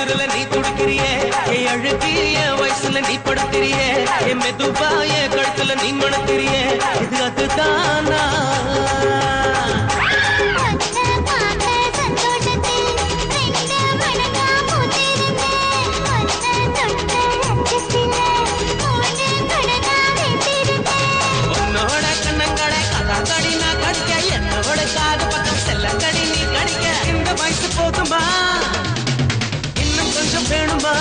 உசுரல நீ துடிக்கிறியே என் அழுகி என் வயசுல நீ படுத்திரியே என் மெதுவா என் கழுத்துல நீ மணத்திரியே இது அதுதானா போதுமா இன்னும் கொஞ்சம் வேணுமா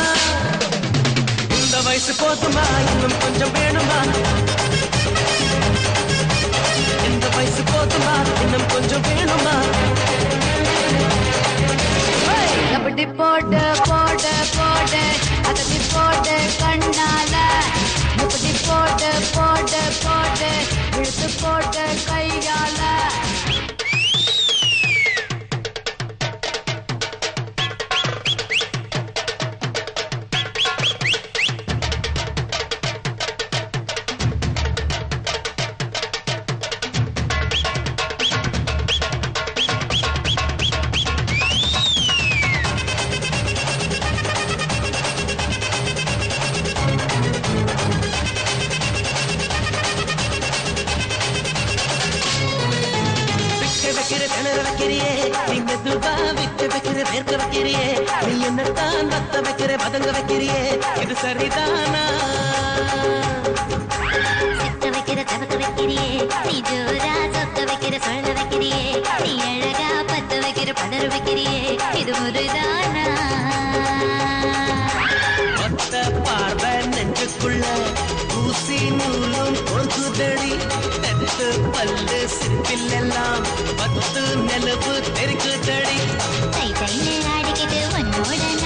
இந்த வயசு போதுமா இன்னும் கொஞ்சம் வேணுமா இந்த வயசு போதுமா இன்னும் கொஞ்சம் வேணுமா அப்படி போடு போடு போடு அதடி போடு கண்ணால அப்படி போடு போடு போடு இழுத்து போடு கையால பதங்க வைக்கிறியே இது சரிதானா சிக்க வைக்கிற தவக்க வைக்கிறியே நீ ஜோரா சொக்க வைக்கிற சொல்ல வைக்கிறியே நீ அழகா பத்த வைக்கிற பதற வைக்கிறியே இது முறைதானா மொத்த பார்வை நெஞ்சுக்குள்ள ஊசி நூலும் பொறுக்குதடி தட்டு பல்லு சிற்பில்லெல்லாம் 10 நிலவு தெரிக்குதடி தை தைன்னு ஆடிக்கிட்டு உன்னோட